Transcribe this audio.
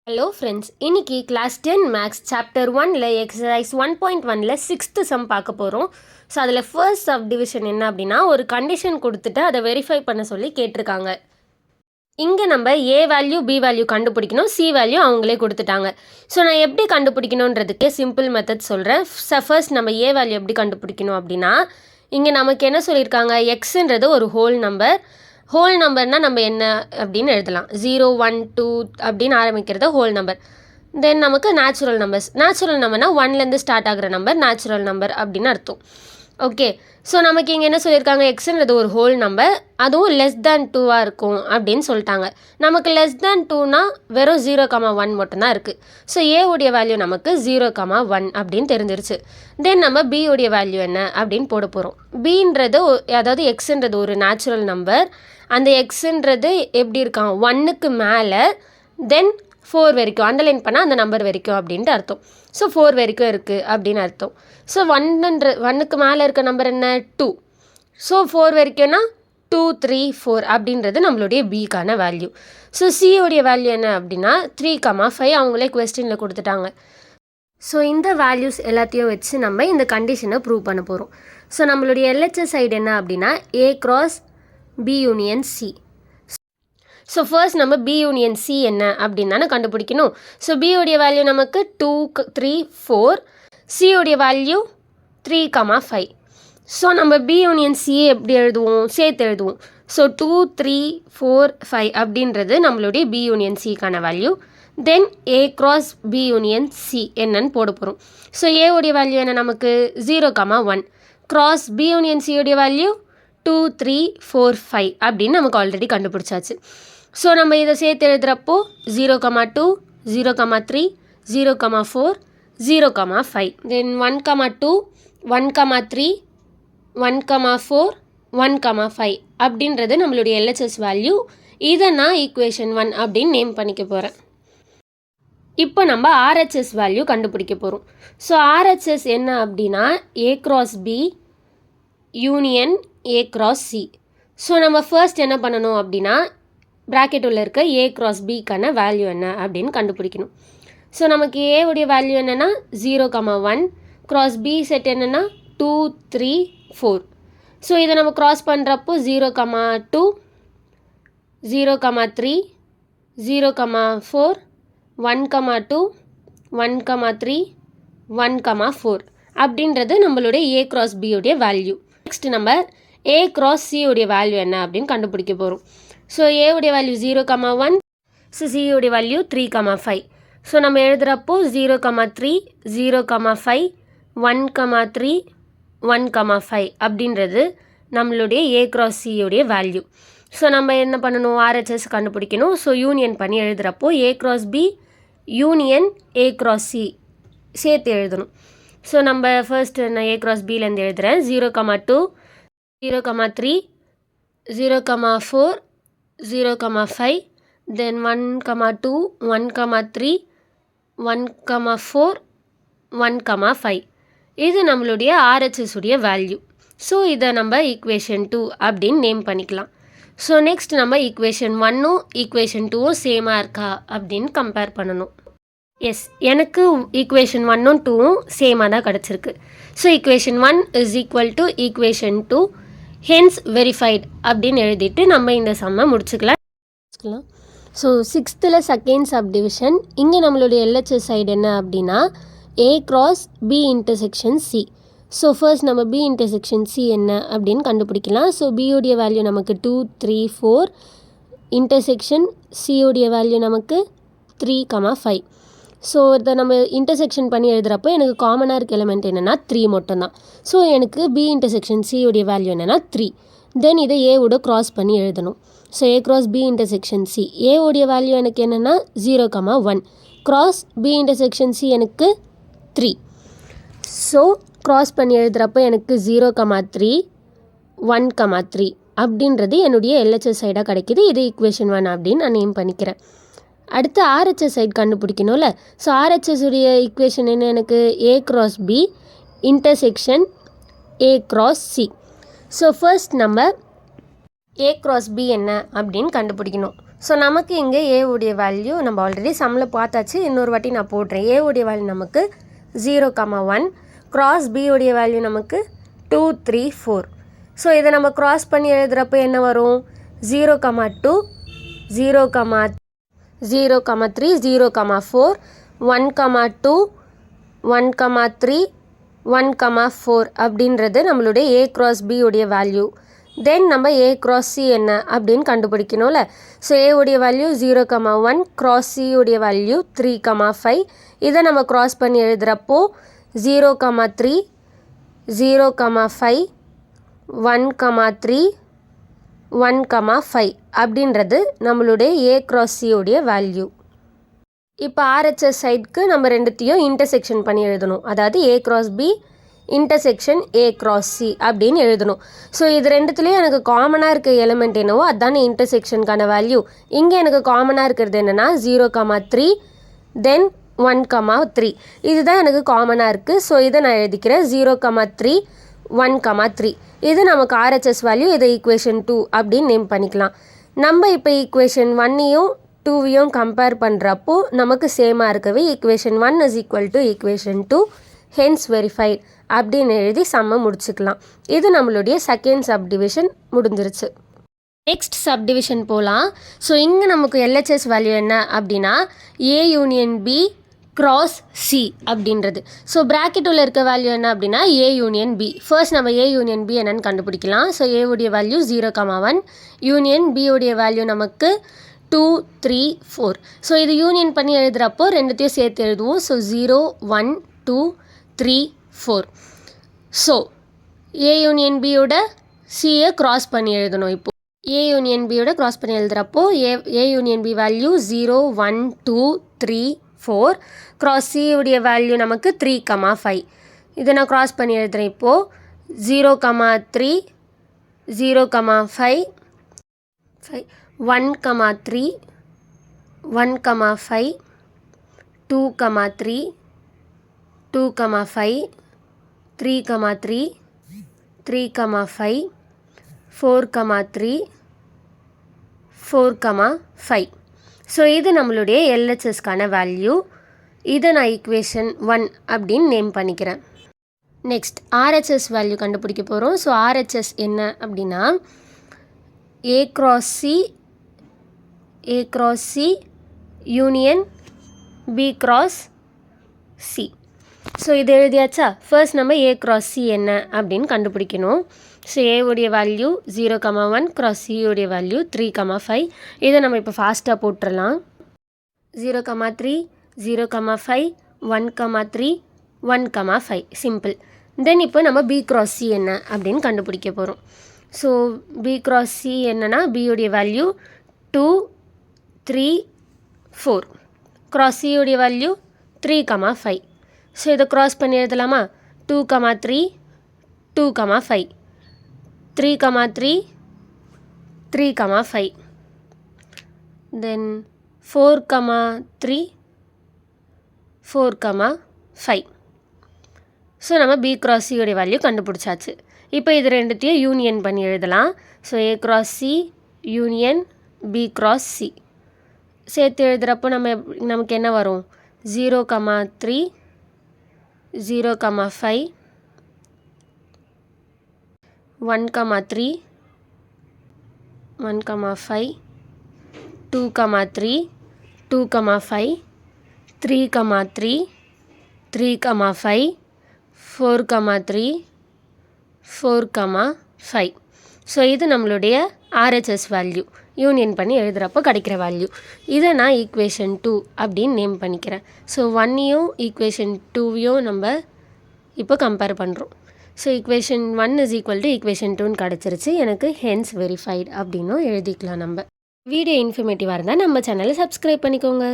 Hello friends, இன்னைக்கு class 10 maths chapter 1ல் exercise 1.1ல் 6th some பார்க்க போகிறோம். ஸோ அதில் ஃபர்ஸ்ட் சப் டிவிஷன் என்ன அப்படின்னா, ஒரு கண்டிஷன் கொடுத்துட்டு அதை வெரிஃபை பண்ண சொல்லி கேட்டிருக்காங்க. இங்கே நம்ம ஏ வேல்யூ பி வேல்யூ கண்டுபிடிக்கணும், சி வேல்யூ அவங்களே கொடுத்துட்டாங்க. ஸோ நான் எப்படி கண்டுபிடிக்கணுன்றதுக்கே சிம்பிள் மெத்தட் சொல்கிறேன். ஃபர்ஸ்ட் நம்ம ஏ வேல்யூ எப்படி கண்டுபிடிக்கணும் அப்படின்னா, இங்கே நமக்கு என்ன சொல்லியிருக்காங்க, எக்ஸுன்றது ஒரு ஹோல் நம்பர்னால் நம்ம என்ன அப்படின்னு எழுதலாம். 0 1 2 அப்படின்னு ஆரம்பிக்கிறது ஹோல் நம்பர். தென் நமக்கு நேச்சுரல் நம்பர்னால் 1லேருந்து ஸ்டார்ட் ஆகிற நம்பர் நேச்சுரல் நம்பர் அப்படின்னு அர்த்தம். ஓகே, ஸோ நமக்கு இங்கே என்ன சொல்லியிருக்காங்க, எக்ஸுன்றது ஒரு ஹோல் நம்பர், அதுவும் லெஸ் தேன் 2வாக இருக்கும் அப்படின்னு சொல்லிட்டாங்க. நமக்கு லெஸ் தேன் 2னா வெறும் 0,1 மட்டும்தான் இருக்குது. ஸோ ஏவுடைய வேல்யூ நமக்கு 0,1 அப்படின்னு தெரிஞ்சிருச்சு. தென் நம்ம பியோடைய வேல்யூ என்ன அப்படின்னு போட போகிறோம். பின்றது அதாவது எக்ஸுன்றது ஒரு நேச்சுரல் நம்பர். அந்த எக்ஸுன்றது எப்படி இருக்கான், 1க்கு மேலே தென் 4 வரைக்கும் அண்டர்லைன் பண்ணால் அந்த நம்பர் வரைக்கும் அப்படின்ட்டு அர்த்தம். ஸோ 4 வரைக்கும் இருக்குது அப்படின்னு அர்த்தம். ஸோ 1க்கு மேலே இருக்க நம்பர் என்ன, 2. ஸோ 4 வரைக்கும்னா 2 3 4 அப்படின்றது நம்மளுடைய பிக்கான வேல்யூ. ஸோ சியோடைய வேல்யூ என்ன அப்படின்னா 3,5 அவங்களே கொஸ்டினில் கொடுத்துட்டாங்க. ஸோ இந்த வேல்யூஸ் எல்லாத்தையும் வச்சு நம்ம இந்த கண்டிஷனை ப்ரூவ் பண்ண போகிறோம். ஸோ நம்மளுடைய எல்ஹெச்எஸ் சைடு என்ன அப்படின்னா A cross B union C. So first நம்ம B union C என்ன அப்படின்னு தானே கண்டுபிடிக்கணும். ஸோ பியோடைய வேல்யூ நமக்கு 2 3 4, சியோடைய வேல்யூ 3,5. ஸோ நம்ம B union C எப்படி எழுதுவோம், சேர்த்து எழுதுவோம். ஸோ 2 3 4 5 அப்படின்றது நம்மளுடைய B union Cக்கான value. Then A cross B union C என்னன்னு போட போகிறோம். ஸோ ஏவுடைய வேல்யூ என்ன நமக்கு 0,1, cross B union Cயோடைய வேல்யூ 2 3 4 5 அப்படின்னு நமக்கு ஆல்ரெடி கண்டுபிடிச்சாச்சு. ஸோ நம்ம இதை சேர்த்து எழுதுகிறப்போ 0,2 0,3 0,4 0,5 தென் 1,2 1,3 1,4 1,5 அப்படின்றது நம்மளுடைய எல்ஹெச்எஸ் வேல்யூ. இதை நான் ஈக்குவேஷன் 1 அப்படின்னு நேம் பண்ணிக்க போகிறேன். இப்போ நம்ம ஆர்ஹெச்எஸ் வேல்யூ கண்டுபிடிக்க போகிறோம். ஸோ ஆர்ஹெச்எஸ் என்ன அப்படின்னா A cross B union A cross C. So நம்ம ஃபர்ஸ்ட் என்ன பண்ணணும் அப்படின்னா, ப்ராக்கெட் உள்ள இருக்க A cross Bக்கான வேல்யூ என்ன அப்படின்னு கண்டுபிடிக்கணும். ஸோ நமக்கு ஏவுடைய வேல்யூ என்னென்னா 0,1, cross B செட் என்னென்னா 2 3 4. ஸோ இதை நம்ம க்ராஸ் பண்ணுறப்போ 0,2 0,3 0,4 1,2 1,3 1,4 அப்படின்றது நம்மளுடைய A cross B உடைய வேல்யூ. நெக்ஸ்ட் நம்ம A cross C உடைய வேல்யூ என்ன அப்படின்னு கண்டுபிடிக்க போகிறோம். ஸோ ஏவுடைய வேல்யூ 0,1, ஸோ சியோடைய வேல்யூ 3,5. ஸோ நம்ம எழுதுகிறப்போ 0,3 0,5 1,3 1,5 அப்படின்றது நம்மளுடைய A cross C உடைய வேல்யூ. ஸோ நம்ம என்ன பண்ணணும், ஆர்ஹெச்எஸ் கண்டுபிடிக்கணும். ஸோ யூனியன் பண்ணி எழுதுகிறப்போ A cross B union A cross C சேர்த்து எழுதணும். ஸோ நம்ம ஃபர்ஸ்ட் நான் A cross Bலேருந்து எழுதுகிறேன். 0,2 0,3 0,4 0,5 தென் 1,2 1,3 1,4 1,5 இது நம்மளுடைய ஆர்ஹெச்எஸ் உடைய வேல்யூ. ஸோ இதை நம்ம ஈக்குவேஷன் 2 அப்படின்னு நேம் பண்ணிக்கலாம். ஸோ நெக்ஸ்ட் நம்ம ஈக்குவேஷன் 1ம் ஈக்குவேஷன் 2ம் சேமாக இருக்கா அப்படின்னு கம்பேர் பண்ணணும். எஸ், எனக்கு ஈக்குவேஷன் 1ம் 2ம் சேமாக தான் கிடச்சிருக்கு. So equation 1 is equal to equation 2 hence verified அப்படின்னு எழுதிட்டு நம்ம இந்த சம்மை முடிச்சுக்கலாம். So 6th second sub division. இங்கே நம்மளுடைய எல்ஹெச்எஸ் சைடு என்ன அப்படின்னா A cross B intersection C. So first நம்ம B intersection C என்ன அப்படின்னு கண்டுபிடிக்கலாம். ஸோ பியோடைய வேல்யூ நமக்கு 2 3 4, இன்டர்செக்ஷன் சியோடைய வேல்யூ நமக்கு 3,5. ஸோ இதை நம்ம இன்டர்செக்ஷன் பண்ணி எழுதுகிறப்போ எனக்கு காமனாக இருக்க எலிமெண்ட் என்னென்னா 3 மட்டும்தான். ஸோ எனக்கு B intersection சியோடைய வேல்யூ என்னென்னா 3. தென் இதை ஏவோட க்ராஸ் பண்ணி எழுதணும். So A cross B intersection C ஏவோடைய வேல்யூ எனக்கு என்னென்னா 0,1, cross B intersection C எனக்கு 3. ஸோ க்ராஸ் பண்ணி எழுதுகிறப்போ எனக்கு 0,3 1,3 அப்படின்றது என்னுடைய எல்ஹெச்எஸ் சைடாக கிடைக்கிது. இது ஈக்குவேஷன் 1 அப்படின்னு நான் நேம் பண்ணிக்கிறேன். அடுத்து ஆர்ஹெச்எஸ் சைடு கண்டுபிடிக்கணும்ல. ஸோ ஆர்ஹெச்எஸ் உடைய ஈக்குவேஷன் என்ன, எனக்கு A cross B intersection A cross C. So first நம்ம A cross B என்ன அப்படின்னு கண்டுபிடிக்கணும். ஸோ நமக்கு இங்கே ஏ உடைய வேல்யூ நம்ம ஆல்ரெடி சம்மில் பார்த்தாச்சு, இன்னொரு வாட்டி நான் போடுறேன். ஏ உடைய வேல்யூ நமக்கு 0,1, கிராஸ் பி உடைய வேல்யூ நமக்கு 2, 3, 4. ஸோ இதை நம்ம கிராஸ் பண்ணி எழுதுகிறப்ப என்ன வரும்? 0,2, 0,3, 0,4, 1,2, 1,3, 1,4 அப்படின்றது நம்மளுடைய ஏ கிராஸ் பி உடைய வேல்யூ. தென் நம்ம ஏ கிராஸ் சி என்ன அப்படின்னு கண்டுபிடிக்கணும்ல. ஸோ ஏ உடைய வேல்யூ 0,1, கிராஸ் சி உடைய வேல்யூ 3,5. இதை நம்ம கிராஸ் பண்ணி எழுதுகிறப்போ 0,3, 0,5, 1,3, 1,5 அப்படின்றது நம்மளுடைய ஏ கிராஸ் சி உடைய வேல்யூ. இப்போ ஆர்ஹெச்எஸ் சைடுக்கு நம்ம ரெண்டுத்தையும் இன்டர்செக்ஷன் பண்ணி எழுதணும். அதாவது A cross B intersection A cross C அப்படின்னு எழுதணும். ஸோ இது ரெண்டுத்துலேயும் எனக்கு காமனாக இருக்க எலிமெண்ட் என்னவோ அதுதானே இன்டர்செக்ஷனுக்கான வேல்யூ. இங்கே எனக்கு காமனாக இருக்கிறது என்னென்னா 0,3, தென் 1,3. இதுதான் எனக்கு காமனாக இருக்குது. ஸோ இதை நான் எழுதிக்கிறேன் 0,3, 1,3. இது நமக்கு ஆர்ஹெச்எஸ் வேல்யூ. இதை ஈக்குவேஷன் 2 அப்படின்னு நேம் பண்ணிக்கலாம். நம்ம இப்போ ஈக்குவேஷன் 1ஐயும் 2வையும் கம்பேர் பண்ணுறப்போ நமக்கு சேமாக இருக்கவே equation 1 is equal to equation 2, hence verified அப்படின்னு எழுதி சம்மை முடிச்சுக்கலாம். இது நம்மளுடைய செகண்ட் சப்டிவிஷன் முடிஞ்சிருச்சு. நெக்ஸ்ட் சப்டிவிஷன் போகலாம். ஸோ இங்கே நமக்கு எல்ஹெச்எஸ் வேல்யூ என்ன அப்படின்னா A union B cross C அப்படின்றது. ஸோ ப்ராக்கெட் உள்ள இருக்க வேல்யூ என்ன அப்படின்னா ஏ யூனியன் பி. ஃபர்ஸ்ட் நம்ம ஏ யூனியன் பி என்னன்னு கண்டுபிடிக்கலாம். ஸோ ஏ உடைய வேல்யூ 0,1, யூனியன் பி உடைய வேல்யூ நமக்கு 2, 3, 4. ஸோ இது யூனியன் பண்ணி எழுதுகிறப்போ ரெண்டுத்தையும் சேர்த்து எழுதுவோம். ஸோ 0, 1, 2, 3, 4. ஸோ ஏ யூனியன் பியோட சியை க்ராஸ் பண்ணி எழுதணும். இப்போது ஏ யூனியன் பியோட க்ராஸ் பண்ணி எழுதுகிறப்போ A union B value 0, 1, 2, 3, 4. Cross C உடைய வேல்யூ நமக்கு 3,5. இதை நான் க்ராஸ் பண்ணி எழுதுகிறேன். இப்போது 0,3, 0,5, 1,3, 1,5, 2,3, 2,5, 3,3, 3,5, 4,3, 4,5. ஸோ இது நம்மளுடைய எல்ஹெச்எஸ்க்கான வேல்யூ. இதை நான் ஈக்குவேஷன் 1 அப்படின்னு நேம் பண்ணிக்கிறேன். நெக்ஸ்ட் ஆர்ஹெச்எஸ் வேல்யூ கண்டுபிடிக்க போகிறோம். ஸோ ஆர்ஹெச்எஸ் என்ன அப்படின்னா A cross C union B cross C. So இது எழுதியாச்சா? ஃபர்ஸ்ட் நம்ம ஏ கிராஸ் சி என்ன அப்படின்னு கண்டுபிடிக்கணும். ஸோ ஏ உடைய வேல்யூ 0,1, கிராஸ் சி உடைய வேல்யூ 3,5. இதை நம்ம இப்போ ஃபாஸ்ட்டாக போட்டுடலாம். 0,3, 0,5, 1,3, 1,5 சிம்பிள். தென் இப்போ நம்ம பி கிராஸ் சி என்ன அப்படின்னு கண்டுபிடிக்க போகிறோம். ஸோ பி கிராஸ் சி என்னன்னா பி உடைய வேல்யூ 2, 3, 4. கிராஸ் சி உடைய வேல்யூ 3,5. ஸோ இதை க்ராஸ் பண்ணி எழுதலாமா? 2,3, 2,5, 3,3, 3,5, தென் 4,3, 4,5. ஸோ நம்ம பி கிராஸ் சியோடைய வேல்யூ கண்டுபிடிச்சாச்சு. இப்போ இது ரெண்டுத்தையும் யூனியன் பண்ணி எழுதலாம். So A cross C union B cross C சேர்த்து எழுதுகிறப்போ நமக்கு என்ன வரும்? 0,3, 0,5, 1,3, 1,5, 2,3, 2,5, 3,3, 3,5, 4,3, 4,5. ஸோ இது நம்மளுடைய ஆர்ஹெச்எஸ் வேல்யூ யூனியன் பண்ணி எழுதுகிறப்போ கிடைக்கிற வேல்யூ. இதை நான் ஈக்குவேஷன் 2 அப்படின்னு நேம் பண்ணிக்கிறேன். ஸோ 1ஐயும் ஈக்குவேஷன் 2வையும் நம்ம இப்போ கம்பேர் பண்ணுறோம். So equation 1 is equal to equation 2ன்னு கிடச்சிருச்சு. எனக்கு ஹென்ஸ் வெரிஃபைட் அப்படின்னும் எழுதிக்கலாம். நம்ம வீடியோ இன்ஃபர்மேட்டிவாக இருந்தால் நம்ம சேனலை சப்ஸ்கிரைப் பண்ணிக்கோங்க.